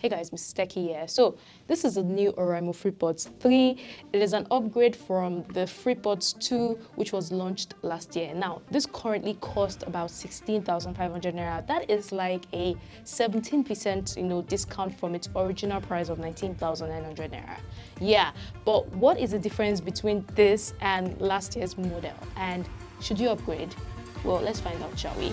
Hey guys, Mrs. Techie here. So this is a new oraimo Freepods 3. It is an upgrade from the Freepods 2, which was launched last year. Now, this currently costs about 16,500 naira. That is like a 17% discount from its original price of 19,900 naira. Yeah, but what is the difference between this and last year's model? And should you upgrade? Well, let's find out, shall we?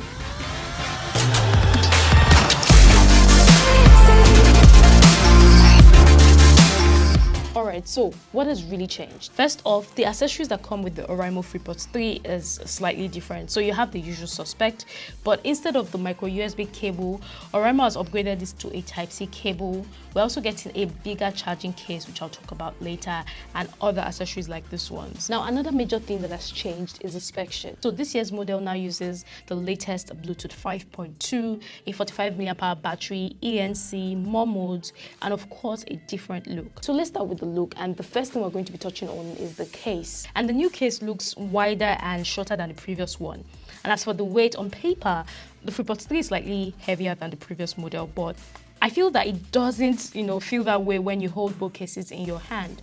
Alright, so what has really changed? First off, the accessories that come with the oraimo Freepods 3 is slightly different. So you have the usual suspect, but instead of the micro USB cable, oraimo has upgraded this to a Type-C cable. We're also getting a bigger charging case, which I'll talk about later, and other accessories like this ones. Now, another major thing that has changed is the spec sheet. So this year's model now uses the latest Bluetooth 5.2, a 45 mAh battery, ANC, more modes, and of course a different look. So let's start with the look, and the first thing we're going to be touching on is the case. And the new case looks wider and shorter than the previous one. And as for the weight, on paper, the Freepods 3 is slightly heavier than the previous model, but I feel that it doesn't, feel that way when you hold both cases in your hand.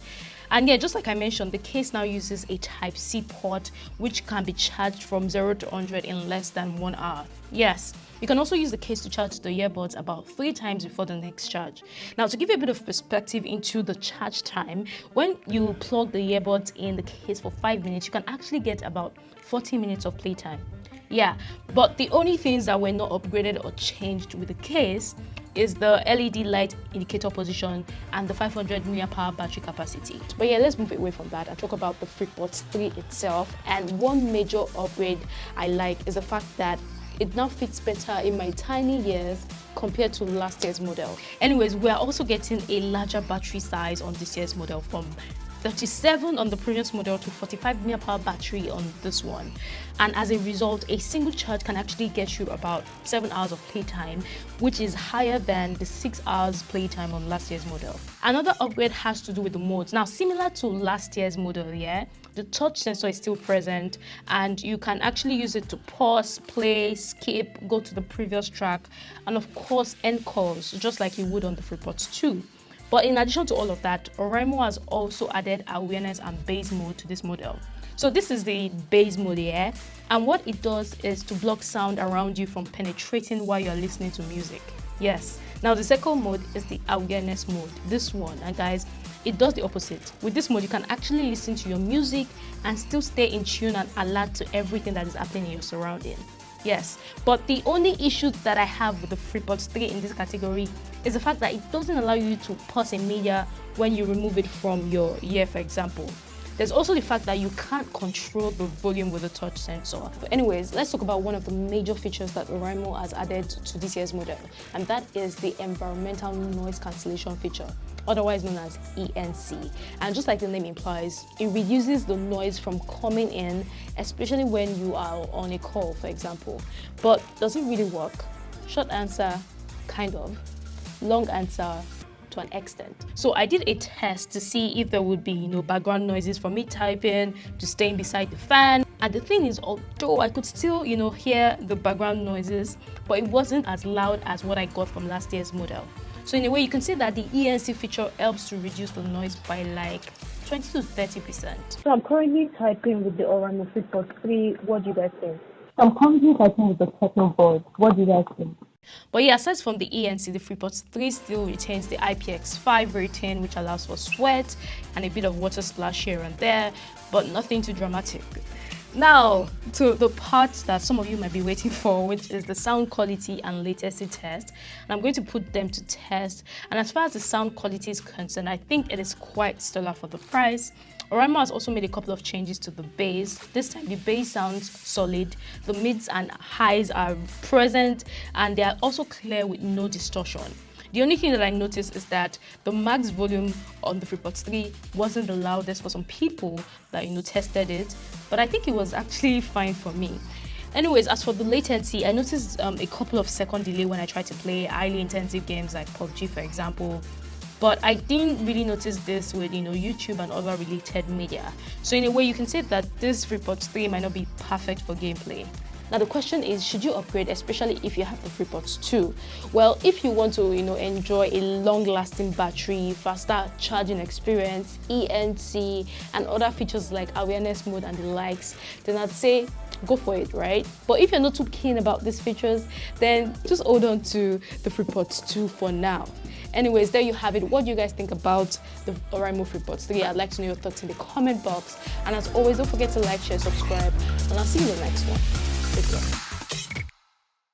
And yeah, just like I mentioned, the case now uses a Type-C port, which can be charged from 0 to 100 in less than 1 hour. Yes, you can also use the case to charge the earbuds about 3 times before the next charge. Now, to give you a bit of perspective into the charge time, when you plug the earbuds in the case for 5 minutes, you can actually get about 40 minutes of playtime. Yeah, but the only things that were not upgraded or changed with the case is the LED light indicator position and the 500 mAh battery capacity. But yeah, let's move away from that and talk about the Freepods 3 itself. And one major upgrade I like is the fact that it now fits better in my tiny ears compared to last year's model. Anyways, we're also getting a larger battery size on this year's model, from 37 on the previous model to 45 mAh battery on this one. And as a result, a single charge can actually get you about 7 hours of playtime, which is higher than the 6 hours playtime on last year's model. Another upgrade has to do with the modes. Now, similar to last year's model, the touch sensor is still present, and you can actually use it to pause, play, skip, go to the previous track, and of course end calls, just like you would on the Freepods 2. But in addition to all of that, oraimo has also added awareness and bass mode to this model. So this is the bass mode here, and what it does is to block sound around you from penetrating while you're listening to music. Yes. Now the second mode is the awareness mode, this one, and guys, it does the opposite. With this mode, you can actually listen to your music and still stay in tune and alert to everything that is happening in your surrounding. Yes, but the only issue that I have with the Freepods 3 in this category is the fact that it doesn't allow you to pause a media when you remove it from your ear, for example. There's also the fact that you can't control the volume with the touch sensor. But anyways, let's talk about one of the major features that oraimo has added to this year's model, and that is the environmental noise cancellation feature, otherwise known as ANC. And just like the name implies, it reduces the noise from coming in, especially when you are on a call, for example. But does it really work? Short answer, kind of. Long answer, to an extent. So I did a test to see if there would be background noises from me typing, to staying beside the fan. And the thing is, although I could still hear the background noises, but it wasn't as loud as what I got from last year's model. So in a way, you can say that the ANC feature helps to reduce the noise by like 20 to 30%. So I'm currently typing with the oraimo Freepods 3. What do you guys think? I'm currently typing with the techno board. What do you guys think? But yeah, aside from the ANC, the Freepods 3 still retains the IPX5 rating, which allows for sweat and a bit of water splash here and there, but nothing too dramatic. Now, to the part that some of you might be waiting for, which is the sound quality and latency test. And I'm going to put them to test. And as far as the sound quality is concerned, I think it is quite stellar for the price. oraimo has also made a couple of changes to the bass. This time the bass sounds solid, the mids and highs are present, and they are also clear with no distortion. The only thing that I noticed is that the max volume on the Freepods 3 wasn't the loudest for some people that tested it, but I think it was actually fine for me. Anyways, as for the latency, I noticed a couple of second delay when I tried to play highly intensive games like PUBG, for example. But I didn't really notice this with YouTube and other related media. So in a way, you can say that this Freepods 3 might not be perfect for gameplay. Now the question is, should you upgrade, especially if you have the Freepods 2? Well, if you want to, enjoy a long-lasting battery, faster charging experience, ENC, and other features like awareness mode and the likes, then I'd say go for it, right? But if you're not too keen about these features, then just hold on to the Freepods 2 for now. Anyways, there you have it. What do you guys think about the oraimo Freepods 3? I'd like to know your thoughts in the comment box. And as always, don't forget to like, share, subscribe, and I'll see you in the next one. Take care.